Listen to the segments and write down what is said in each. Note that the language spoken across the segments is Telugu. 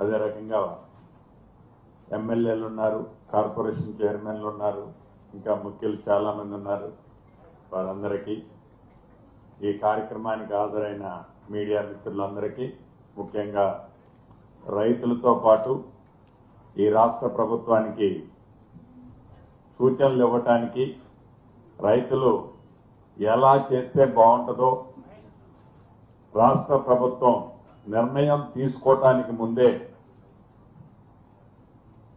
అదే రకంగా ఎమ్మెల్యేలు ఉన్నారు, కార్పొరేషన్ చైర్మన్లు ఉన్నారు, ఇంకా ముఖ్యులు చాలా మంది ఉన్నారు. వారందరికీ ఈ కార్యక్రమానికి హాజరైన మీడియా మిత్రులందరికీ, ముఖ్యంగా రైతులతో పాటు ఈ రాష్ట్ర ప్రభుత్వానికి సూచనలు ఇవ్వటానికి, రైతులు ఎలా చేస్తే బాగుంటుందో రాష్ట్ర ప్రభుత్వం నిర్ణయం తీసుకోవటానికి ముందే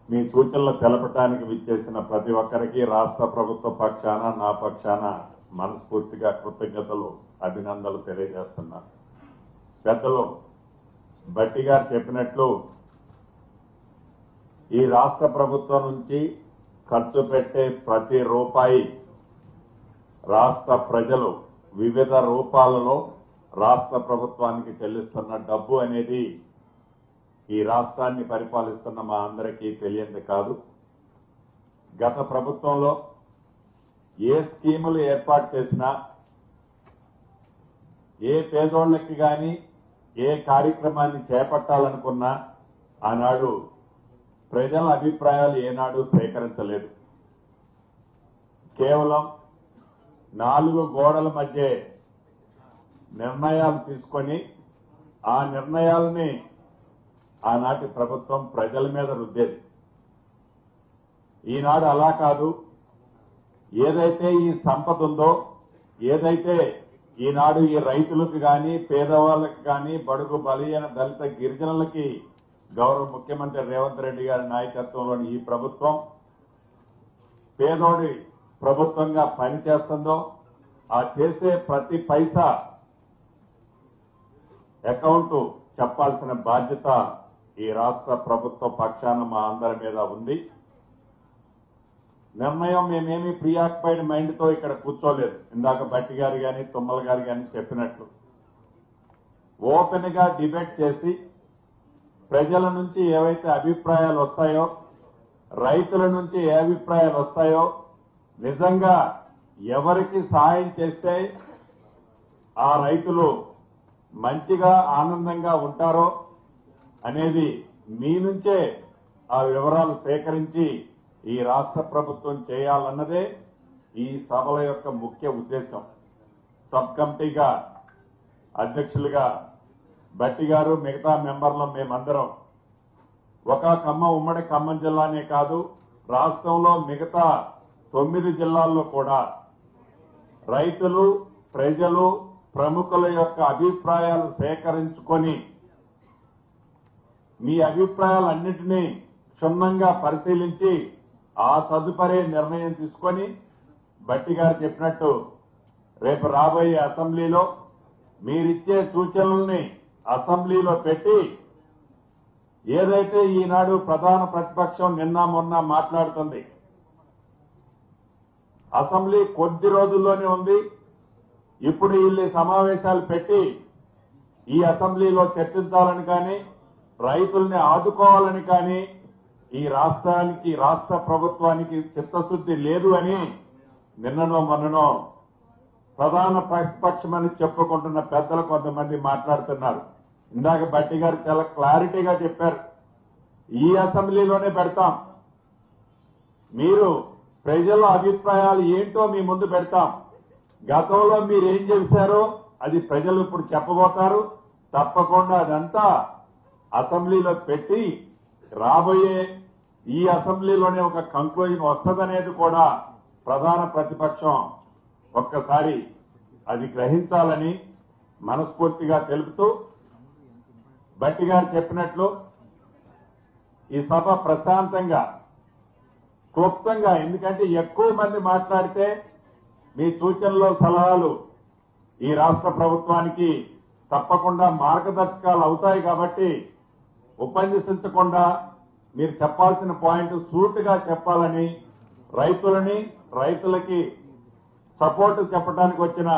మీ సూచనలు తెలపటానికి విచ్చేసిన ప్రతి ఒక్కరికి రాష్ట్ర ప్రభుత్వ పక్షాన, నా పక్షాన మనస్ఫూర్తిగా కృతజ్ఞతలు, అభినందనలు తెలియజేస్తున్నా. పెద్దలు భట్టి గారు చెప్పినట్లు ఈ రాష్ట్ర ప్రభుత్వం నుంచి ఖర్చు పెట్టే ప్రతి రూపాయి రాష్ట్ర ప్రజలు వివిధ రూపాలలో రాష్ట్ర ప్రభుత్వానికి చెల్లిస్తున్న డబ్బు అనేది ఈ రాష్ట్రాన్ని పరిపాలిస్తున్న మా అందరికీ తెలియంది కాదు. గత ప్రభుత్వంలో ఏ స్కీములు ఏర్పాటు చేసినా, ఏ పేదోళ్లకి కానీ ఏ కార్యక్రమాన్ని చేపట్టాలనుకున్నా ఆనాడు ప్రజల అభిప్రాయాలు ఏనాడు సేకరించలేదు. కేవలం 4 గోడల మధ్య నిర్ణయాలు తీసుకొని ఆ నిర్ణయాలని ఆనాటి ప్రభుత్వం ప్రజల మీద రుద్దేది. ఈనాడు అలా కాదు. ఏదైతే ఈ సంపద ఉందో, ఏదైతే ఈనాడు ఈ రైతులకు కానీ, పేదవాళ్ళకి కానీ, బడుగు బలహీన దళిత గిరిజనులకి గౌరవ ముఖ్యమంత్రి రేవంత్ రెడ్డి గారి నాయకత్వంలోని ఈ ప్రభుత్వం పేదోడి ప్రభుత్వంగా పనిచేస్తుందో, ఆ చేసే ప్రతి పైసా అకౌంట్ చెప్పాల్సిన బాధ్యత ఈ రాష్ట్ర ప్రభుత్వ పక్షాన మా అందరి మీద ఉంది. నిర్ణయం మేమేమి ప్రియాక్యుపైడ్ మైండ్ తో ఇక్కడ కూర్చోలేదు. ఇందాక భట్టి గారు కానీ, తుమ్మల గారు కానీ చెప్పినట్లు ఓపెన్ గా డిబేట్ చేసి ప్రజల నుంచి ఏవైతే అభిప్రాయాలు వస్తాయో, రైతుల నుంచి ఏ అభిప్రాయాలు వస్తాయో, నిజంగా ఎవరికి సహాయం చేస్తే ఆ రైతులు మంచిగా ఆనందంగా ఉంటారో అనేది మీ నుంచే ఆ వివరాలు సేకరించి ఈ రాష్ట్ర ప్రభుత్వం చేయాలన్నదే ఈ సభల యొక్క ముఖ్య ఉద్దేశం. సబ్ కమిటీగా అధ్యక్షులుగా భట్టి గారు, మిగతా మెంబర్లు మేమందరం ఒక ఉమ్మడి ఖమ్మం జిల్లానే కాదు, రాష్ట్రంలో మిగతా 9 జిల్లాల్లో కూడా రైతులు, ప్రజలు, ప్రముఖుల యొక్క అభిప్రాయాలు సేకరించుకొని మీ అభిప్రాయాలన్నింటినీ క్షుణ్ణంగా పరిశీలించి ఆ తదుపరి నిర్ణయం తీసుకొని భట్టి గారు చెప్పినట్టు రేపు రాబోయే అసెంబ్లీలో మీరిచ్చే సూచనల్ని అసెంబ్లీలో పెట్టి ఏదైతే ఈనాడు ప్రధాన ప్రతిపక్షం నిన్న మొన్న మాట్లాడుతుంది, అసెంబ్లీ కొద్ది రోజుల్లోనే ఉంది. ఇప్పుడు వీళ్ళు సమావేశాలు పెట్టి ఈ అసెంబ్లీలో చర్చించాలని కానీ, రైతుల్ని ఆదుకోవాలని కానీ ఈ రాష్ట్రానికి, రాష్ట్ర ప్రభుత్వానికి చిత్తశుద్ధి లేదు అని నిన్ననో మొన్ననో ప్రధాన ప్రతిపక్షమని చెప్పుకుంటున్న పెద్దలు కొంతమంది మాట్లాడుతున్నారు. ఇందాక భట్టి గారు చాలా క్లారిటీగా చెప్పారు, ఈ అసెంబ్లీలోనే పెడతాం, మీరు ప్రజల అభిప్రాయాలు ఏంటో మీ ముందు పెడతాం, గతంలో మీరు ఏం చేశారో అది ప్రజలు ఇప్పుడు చెప్పబోతారు, తప్పకుండా అదంతా అసెంబ్లీలో పెట్టి రాబోయే ఈ అసెంబ్లీలోనే ఒక కంక్లూజన్ వస్తుందనేది కూడా ప్రధాన ప్రతిపక్షం ఒక్కసారి అది గ్రహించాలని మనస్ఫూర్తిగా తెలుపుతూ, భట్టి గారు చెప్పినట్లు ఈ సభ ప్రశాంతంగా, క్లుప్తంగా, ఎందుకంటే ఎక్కువ మంది మాట్లాడితే మీ సూచనలు, సలహాలు ఈ రాష్ట్ర ప్రభుత్వానికి తప్పకుండా మార్గదర్శకాలు అవుతాయి. కాబట్టి ఉపన్యసించకుండా మీరు చెప్పాల్సిన పాయింట్ సూటిగా చెప్పాలని, రైతులకి సపోర్టు చెప్పడానికి వచ్చిన